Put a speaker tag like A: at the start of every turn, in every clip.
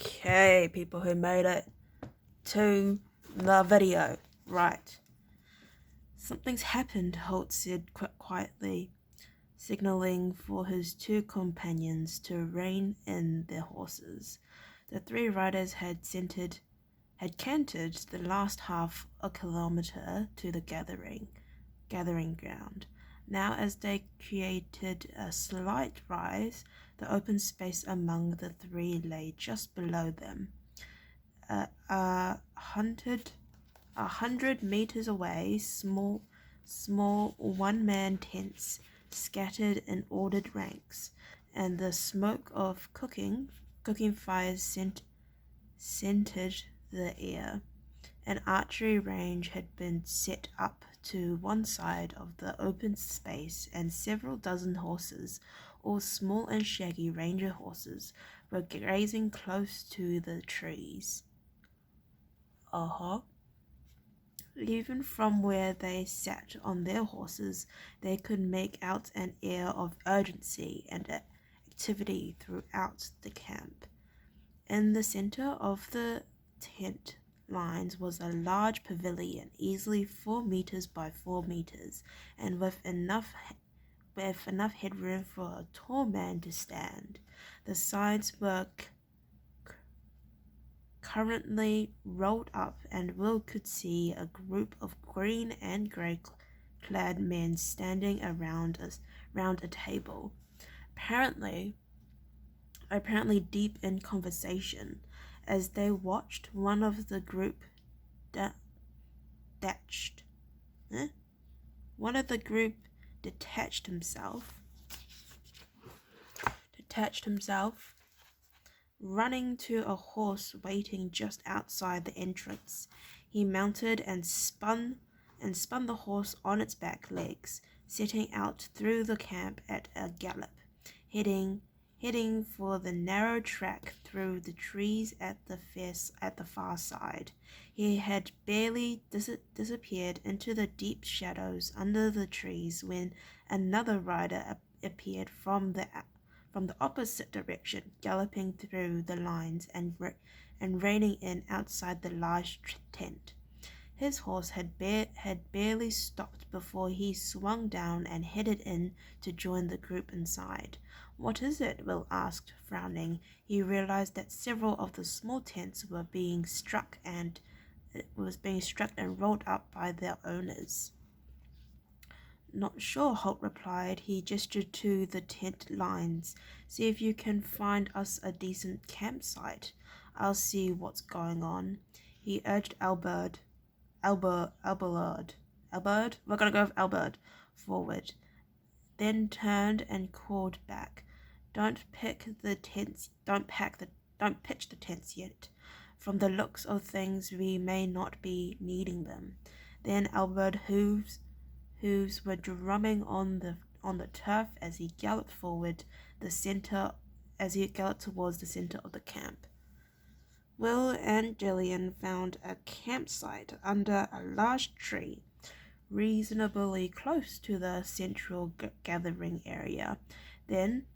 A: Okay, people who made it to the video. Right. Something's happened, Holt said quietly, signaling for his two companions to rein in their horses. The three riders had cantered the last half a kilometre to the gathering ground. Now, as they created a slight rise, the open space among the three lay just below them. A hundred meters away, small one-man tents scattered in ordered ranks, and the smoke of cooking fires scented the air. An archery range had been set up to one side of the open space, and several dozen horses, all small and shaggy ranger horses, were grazing close to the trees. Even from where they sat on their horses, they could make out an air of urgency and activity throughout the camp. In the center of the tent lines was a large pavilion, easily 4 meters by 4 meters, and with enough headroom for a tall man to stand. The sides were currently rolled up, and Will could see a group of green and grey clad men standing around a table, apparently deep in conversation. As they watched, one of the group detached himself, running to a horse waiting just outside the entrance. He mounted and spun the horse on its back legs, setting out through the camp at a gallop, heading for the narrow track through the trees at the far side. He had barely disappeared into the deep shadows under the trees when another rider appeared from the opposite direction, galloping through the lines and reining in outside the large tent. His horse had barely stopped before he swung down and headed in to join the group inside. "What is it?" Will asked, frowning. He realized that several of the small tents were being struck and rolled up by their owners. "Not sure," Holt replied. He gestured to the tent lines. "See if you can find us a decent campsite. I'll see what's going on," he urged Albert. We're gonna go with Albert forward, then turned and called back. Don't pitch the tents yet. From the looks of things, we may not be needing them." Then Albert hooves were drumming on the turf as he galloped towards the center of the camp. Will and Gillian found a campsite under a large tree, reasonably close to the central gathering area. Then,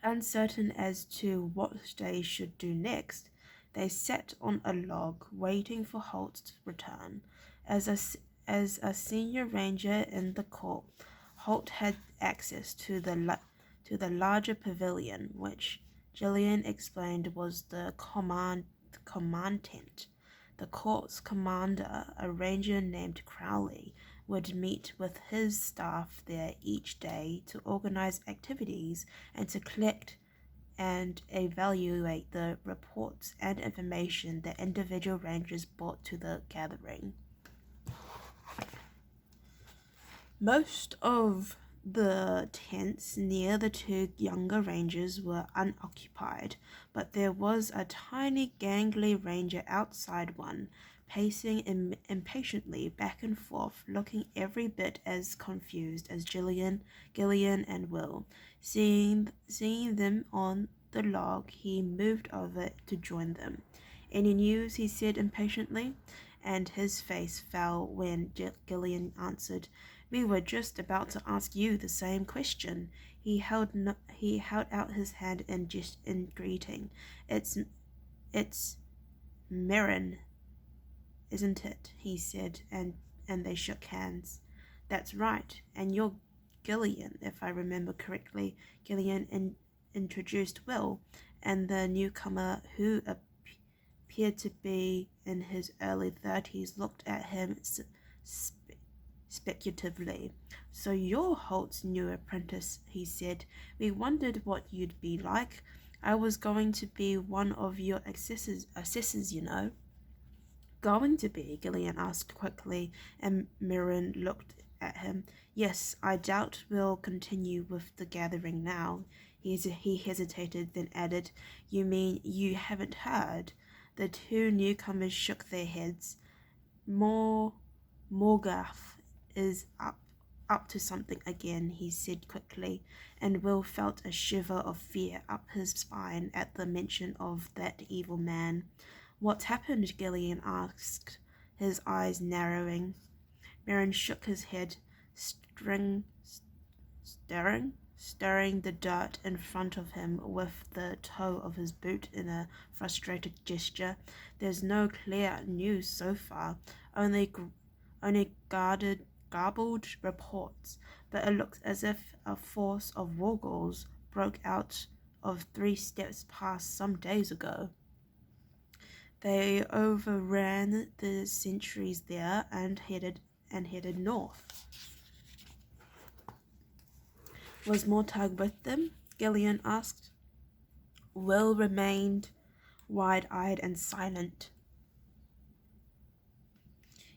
A: uncertain as to what they should do next, they sat on a log, waiting for Holt's return. As a senior ranger in the corps, Holt had access to the larger pavilion, which Gillian explained was the command tent. The corps commander, a ranger named Crowley, would meet with his staff there each day to organize activities and to collect and evaluate the reports and information that individual rangers brought to the gathering. Most of the tents near the two younger rangers were unoccupied, but there was a tiny gangly ranger outside one, pacing impatiently back and forth, looking every bit as confused as Gillian and Will. Seeing them on the log, he moved over to join them. "Any news?" he said impatiently, and his face fell when Gillian answered. "We were just about to ask you the same question." He held out his hand in greeting. It's Merrin, isn't it? He said, and they shook hands. That's right, and you're Gillian, if I remember correctly. Gillian introduced Will, and the newcomer, who appeared to be in his early 30s, looked at him speculatively. So you're Holt's new apprentice, he said. We wondered what you'd be like. I was going to be one of your assessors, you know. Going to be? Gillian asked quickly, and Mirren looked at him. Yes, I doubt we'll continue with the gathering now. He hesitated, then added, You mean you haven't heard? The two newcomers shook their heads. Morgarth is up to something again, he said quickly, and Will felt a shiver of fear up his spine at the mention of that evil man. What's happened? Gillian asked, his eyes narrowing. Merrin shook his head, stirring the dirt in front of him with the toe of his boot in a frustrated gesture. There's no clear news so far, only garbled reports, but it looks as if a force of Wargals broke out of 3 steps past some days ago. They overran the sentries there and headed north. Was Mortag with them? Gillian asked. Will remained wide-eyed and silent.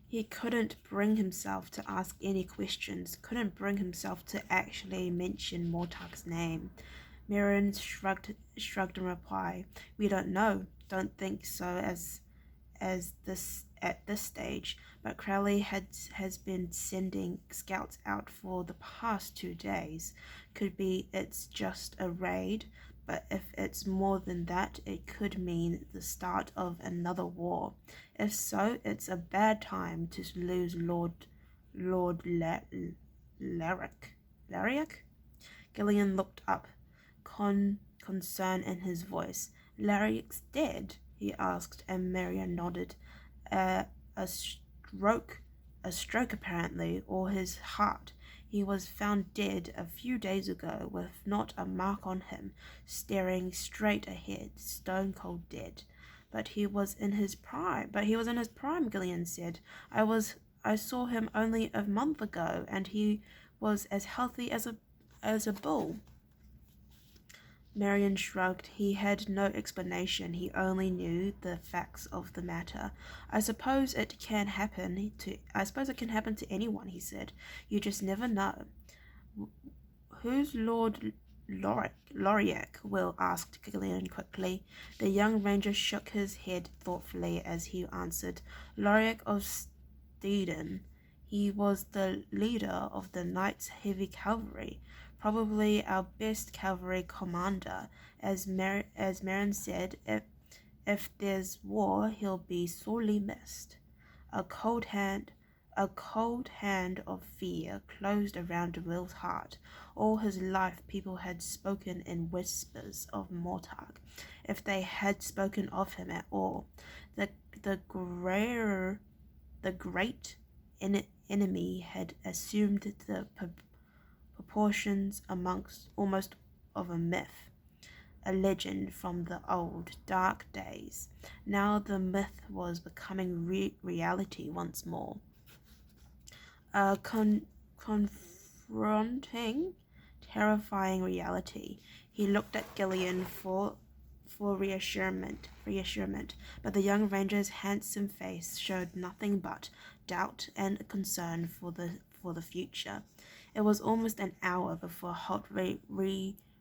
A: He couldn't bring himself to ask any questions, couldn't bring himself to actually mention Mortag's name. Mirren shrugged in reply. We don't know. Don't think so as this at this stage, but Crowley has been sending scouts out for the past 2 days. Could be it's just a raid, but if it's more than that, it could mean the start of another war. If so, it's a bad time to lose Lord Lariak. Gillian looked up, concern in his voice. Lariak's dead? He asked, and Marian nodded. A stroke apparently, or his heart. He was found dead a few days ago, with not a mark on him, staring straight ahead, stone cold dead. But he was in his prime, Gillian said. I saw him only a month ago, and he was as healthy as a bull. Marian shrugged. He had no explanation. He only knew the facts of the matter. I suppose it can happen to anyone, he said. You just never know. Who's Lord Loriak? Will asked Gillian quickly. The young ranger shook his head thoughtfully as he answered. Loriak of Steeden. He was the leader of the Knights' Heavy Cavalry. Probably our best cavalry commander. As Merrin said, if there's war, he'll be sorely missed. A cold hand of fear closed around Will's heart. All his life people had spoken in whispers of Mortag, if they had spoken of him at all. The great enemy had assumed the proportions amongst almost of a myth, a legend from the old dark days. Now the myth was becoming reality once more. Confronting, terrifying reality. He looked at Gillian for reassurance, but the young ranger's handsome face showed nothing but doubt and concern for the future. It was almost an hour before Holt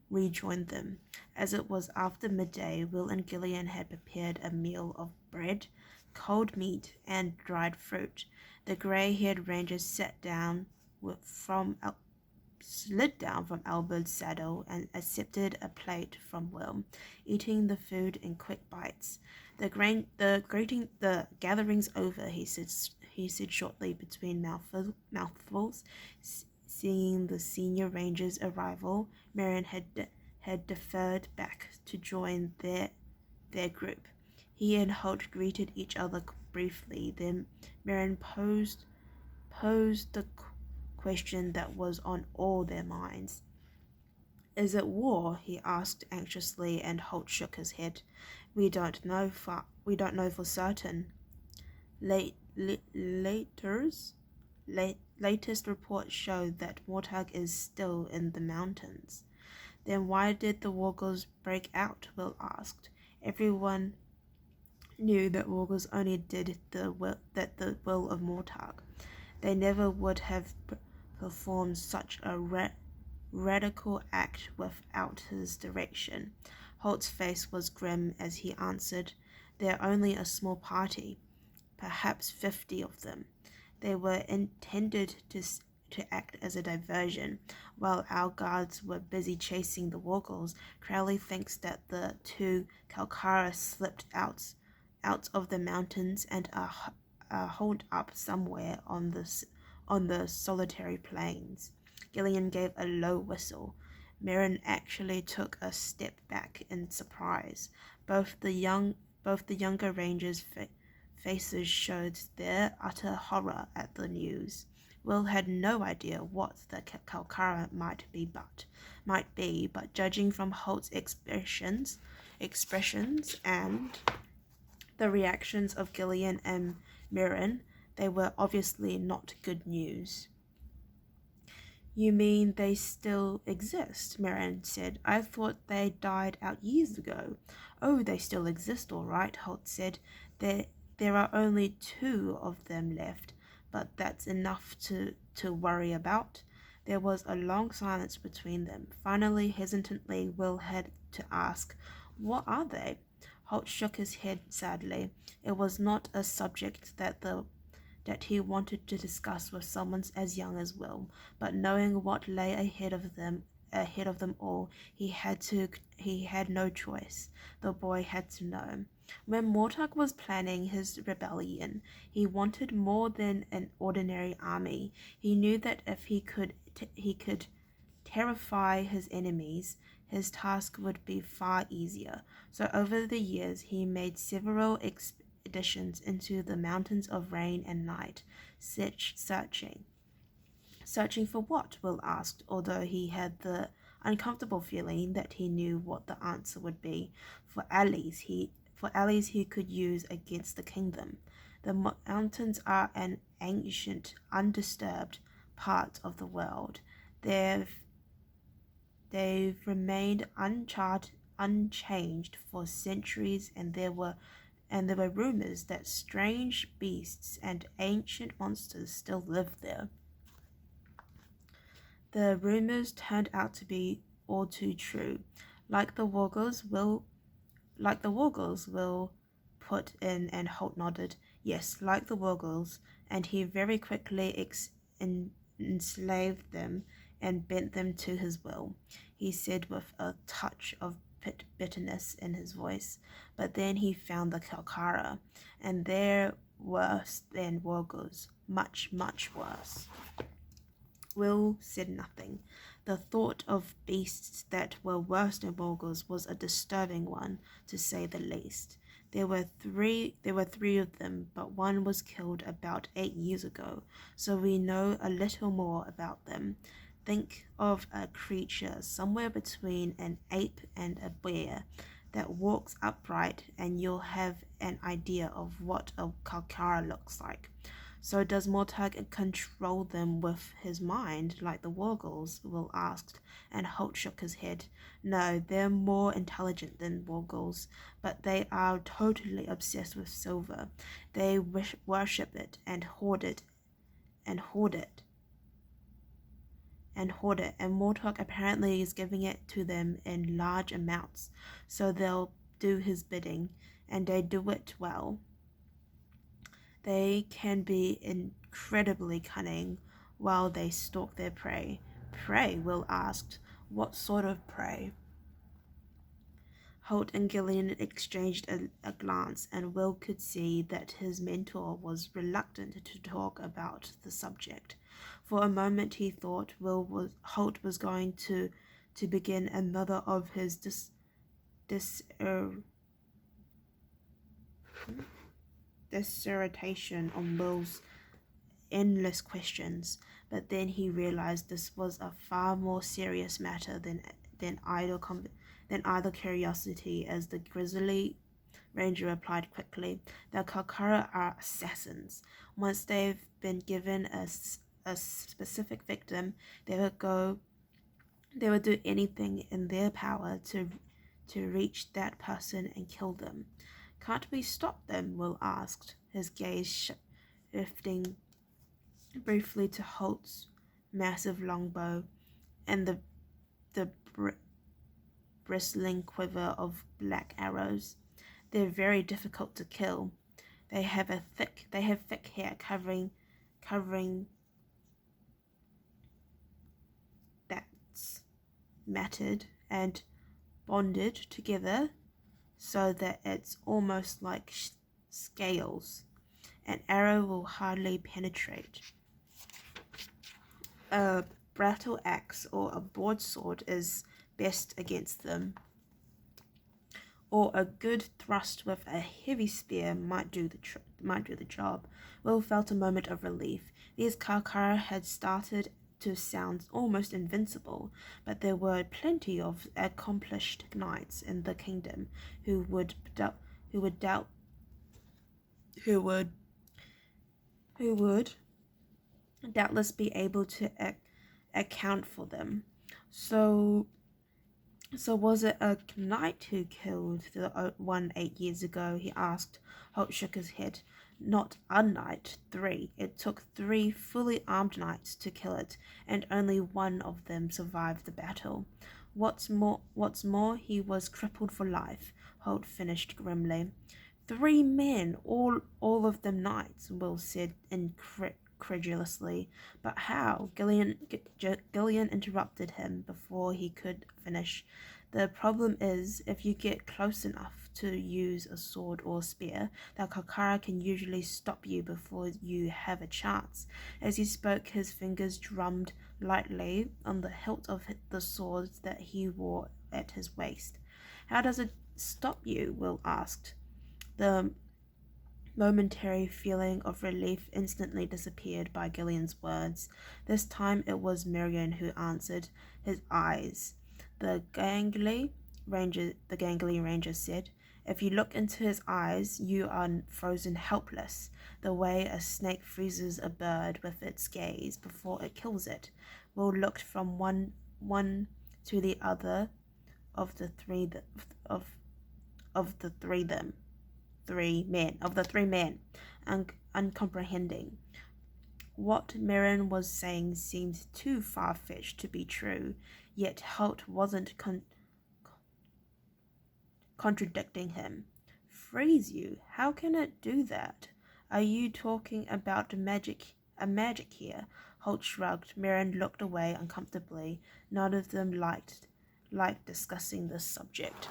A: rejoined them. As it was after midday, Will and Gillian had prepared a meal of bread, cold meat, and dried fruit. The grey-haired ranger slid down from Albert's saddle and accepted a plate from Will, eating the food in quick bites. The gathering's over, he said shortly between mouthfuls. Seeing the senior ranger's arrival, Marian had deferred back to join their group. He and Holt greeted each other briefly. Then Merrin posed the question that was on all their minds. "Is it war?" he asked anxiously, and Holt shook his head. We don't know for certain. Late, latest reports show that Mortag is still in the mountains. Then why did the Wargles break out? Will asked. Everyone knew that Wargles only did the will of Mortag. They never would have performed such a radical act without his direction. Holt's face was grim as he answered, "They're only a small party, perhaps 50 of them. They were intended to act as a diversion. While our guards were busy chasing the Wargles, Crowley thinks that the two Kalkara slipped out of the mountains and are holed up somewhere on the solitary plains." Gillian gave a low whistle. Merrin actually took a step back in surprise. Both the younger rangers' faces showed their utter horror at the news. Will had no idea what the Kalkara might be, but judging from Holt's expressions and the reactions of Gillian and Merrin, they were obviously not good news. "You mean they still exist?" Merrin said. "I thought they died out years ago." "Oh, they still exist, all right," Holt said. There are only 2 of them left, but that's enough to worry about." There was a long silence between them. Finally, hesitantly, Will had to ask, "What are they?" Holt shook his head sadly. It was not a subject that he wanted to discuss with someone as young as Will, but knowing what lay ahead of them all, he had no choice. The boy had to know. When Mortag was planning his rebellion, he wanted more than an ordinary army. He knew that if he could terrify his enemies, his task would be far easier. So over the years he made several expeditions into the mountains of rain and night, searching. "Searching for what?" Will asked, although he had the uncomfortable feeling that he knew what the answer would be. For allies he could use against the kingdom. The mountains are an ancient, undisturbed part of the world. They've remained unchanged for centuries, and there were rumors that strange beasts and ancient monsters still lived there. The rumors turned out to be all too true. Like the Wargles will put in, and Holt nodded. Yes, like the Wargles, and he very quickly enslaved them and bent them to his will, he said with a touch of bitterness in his voice. But then he found the Kalkara, and they're worse than Wargles. Much, much worse. Will said nothing. The thought of beasts that were worse than Wargles was a disturbing one, to say the least. There were three of them, but one was killed about 8 years ago, so we know a little more about them. Think of a creature somewhere between an ape and a bear that walks upright, and you'll have an idea of what a Kalkara looks like. So does Mortag control them with his mind, like the Wargles? Will asked, and Holt shook his head. No, they're more intelligent than Wargles, but they are totally obsessed with silver. They worship it and hoard it, and Mortag apparently is giving it to them in large amounts, so they'll do his bidding, and they do it well. They can be incredibly cunning while they stalk their prey. Prey? Will asked. What sort of prey? Holt and Gillian exchanged a glance, and Will could see that his mentor was reluctant to talk about the subject. For a moment he thought Holt was going to begin another of his dissertation on Will's endless questions, but then he realized this was a far more serious matter than idle curiosity. As the grizzly ranger replied quickly, the Kalkara are assassins. Once they've been given a specific victim, they would do anything in their power to reach that person and kill them. Can't we stop them? Will asked, his gaze shifting briefly to Holt's massive longbow and the bristling quiver of black arrows. They're very difficult to kill. They have thick hair covering that's matted and bonded together so that it's almost like scales. An arrow will hardly penetrate. A battle axe or a broadsword is best against them, or a good thrust with a heavy spear might do the job. Will felt a moment of relief. These Kalkara had started to sound almost invincible, but there were plenty of accomplished knights in the kingdom who would doubtless be able to account for them. So was it a knight who killed the one 8 years ago? He asked. Holt shook his head. Not a knight, 3. It took 3 fully armed knights to kill it, and only one of them survived the battle. What's more, he was crippled for life, Holt finished grimly. 3 men, all of them knights, Will said incredulously. But how? Gillian interrupted him before he could finish. The problem is, if you get close enough to use a sword or spear, the Kalkara can usually stop you before you have a chance. As he spoke, his fingers drummed lightly on the hilt of the sword that he wore at his waist. How does it stop you? Will asked. The momentary feeling of relief instantly disappeared by Gillian's words. This time it was Marion who answered. His eyes. The gangly ranger said. If you look into his eyes, you are frozen helpless, the way a snake freezes a bird with its gaze before it kills it. Will looked from one to the other of the three men, uncomprehending. What Mirren was saying seemed too far-fetched to be true, yet Holt wasn't contradicting him. Freeze you? How can it do that? Are you talking about a magic here? Holt shrugged. Mirren looked away uncomfortably. None of them liked discussing this subject.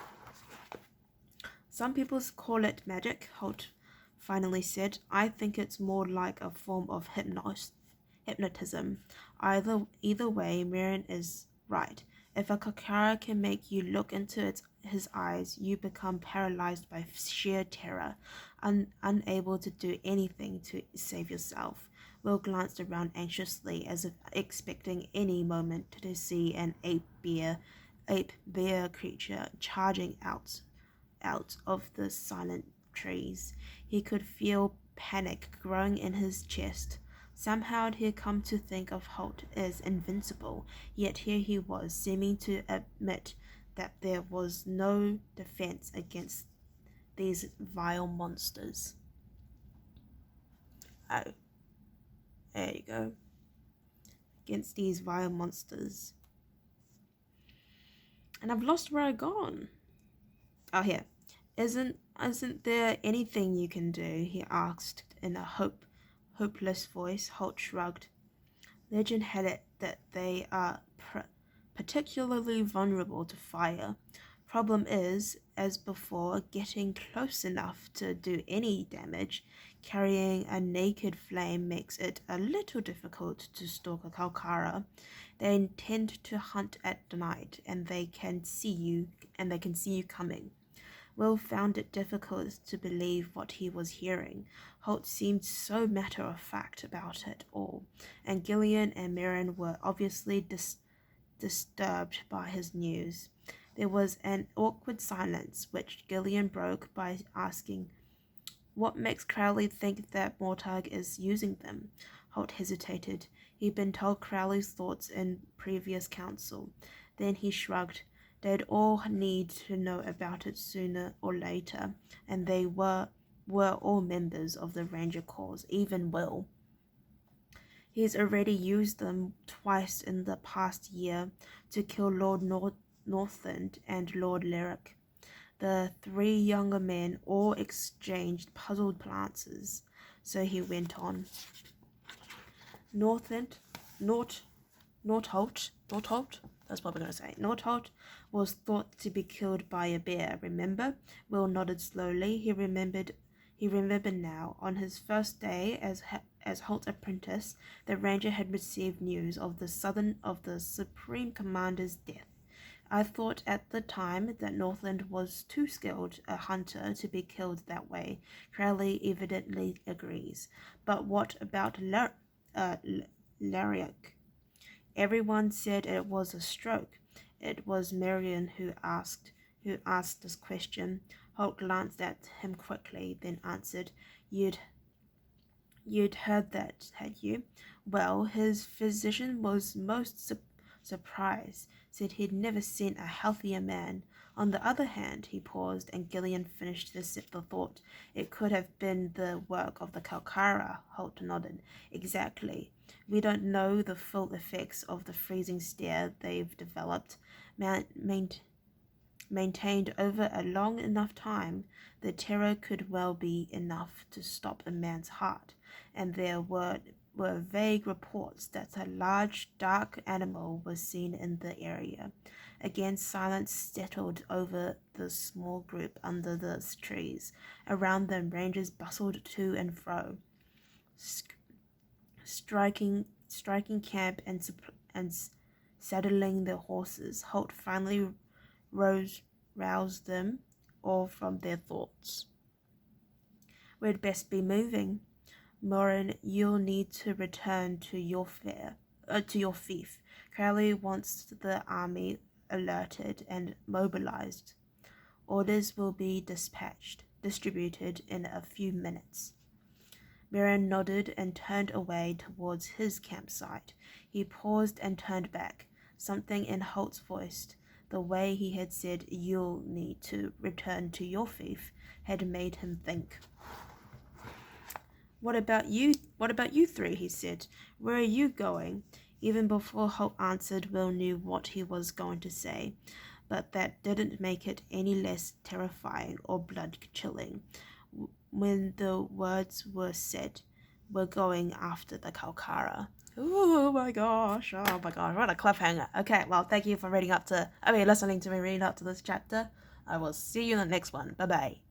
A: Some people call it magic, Holt finally said. I think it's more like a form of hypnotism. Either way, Mirren is right. If a Kalkara can make you look into his eyes, you become paralyzed by sheer terror, unable to do anything to save yourself. Will glanced around anxiously, as if expecting any moment to see an ape bear creature charging out of the silent trees. He could feel panic growing in his chest. Somehow he had come to think of Holt as invincible, yet here he was, seeming to admit that there was no defense against these vile monsters. Oh, there you go. Against these vile monsters. And I've lost where I've gone. Oh, here. Isn't there anything you can do? He asked in a hopeless voice. Holt shrugged. Legend had it that they are particularly vulnerable to fire. Problem is, as before, getting close enough to do any damage. Carrying a naked flame makes it a little difficult to stalk a Kalkara. They intend to hunt at night, and they can see you coming. Will found it difficult to believe what he was hearing. Holt seemed so matter-of-fact about it all, and Gillian and Merrin were obviously disturbed by his news. There was an awkward silence, which Gillian broke by asking, "What makes Crowley think that Mortag is using them?" Holt hesitated. He'd been told Crowley's thoughts in previous council. Then he shrugged. They'd all need to know about it sooner or later, and they were all members of the Ranger Corps, even Will. He's already used them twice in the past year to kill Lord Northland and Lord Lyric. The three younger men all exchanged puzzled glances. So he went on. Northland, Nordholt, that's what we're going to say. Nordholt was thought to be killed by a bear, remember? Will nodded slowly. He remembered now. On his first day as Holt's apprentice, the ranger had received news of the Supreme Commander's death. I thought at the time that Northland was too skilled a hunter to be killed that way. Crowley evidently agrees. But what about Lariak? Everyone said it was a stroke. It was Marion who asked this question. Holt glanced at him quickly, then answered, You'd heard that, had you? Well, his physician was most surprised, said he'd never seen a healthier man. On the other hand, he paused, and Gillian finished the thought. It could have been the work of the Kalkara, Holt nodded. Exactly. We don't know the full effects of the freezing stare they've developed, maintained over a long enough time. The terror could well be enough to stop a man's heart, and there were vague reports that a large, dark animal was seen in the area. Again, silence settled over the small group under the trees. Around them, rangers bustled to and fro, striking camp and saddling their horses. Holt finally roused them all from their thoughts. We'd best be moving. Morin, you'll need to return to your fief. Crowley wants the army alerted and mobilized. Orders will be distributed in a few minutes. Merrin nodded and turned away towards his campsite. He paused and turned back. Something in Holt's voice, the way he had said, "You'll need to return to your fief," had made him think. What about you three?" he said. "Where are you going?" Even before Holt answered, Will knew what he was going to say, but that didn't make it any less terrifying or blood-chilling. When the words were said, "We're going after the Kalkara." Oh my gosh, what a cliffhanger. Okay, well, thank you for listening to me read up to this chapter. I will see you in the next one. Bye-bye.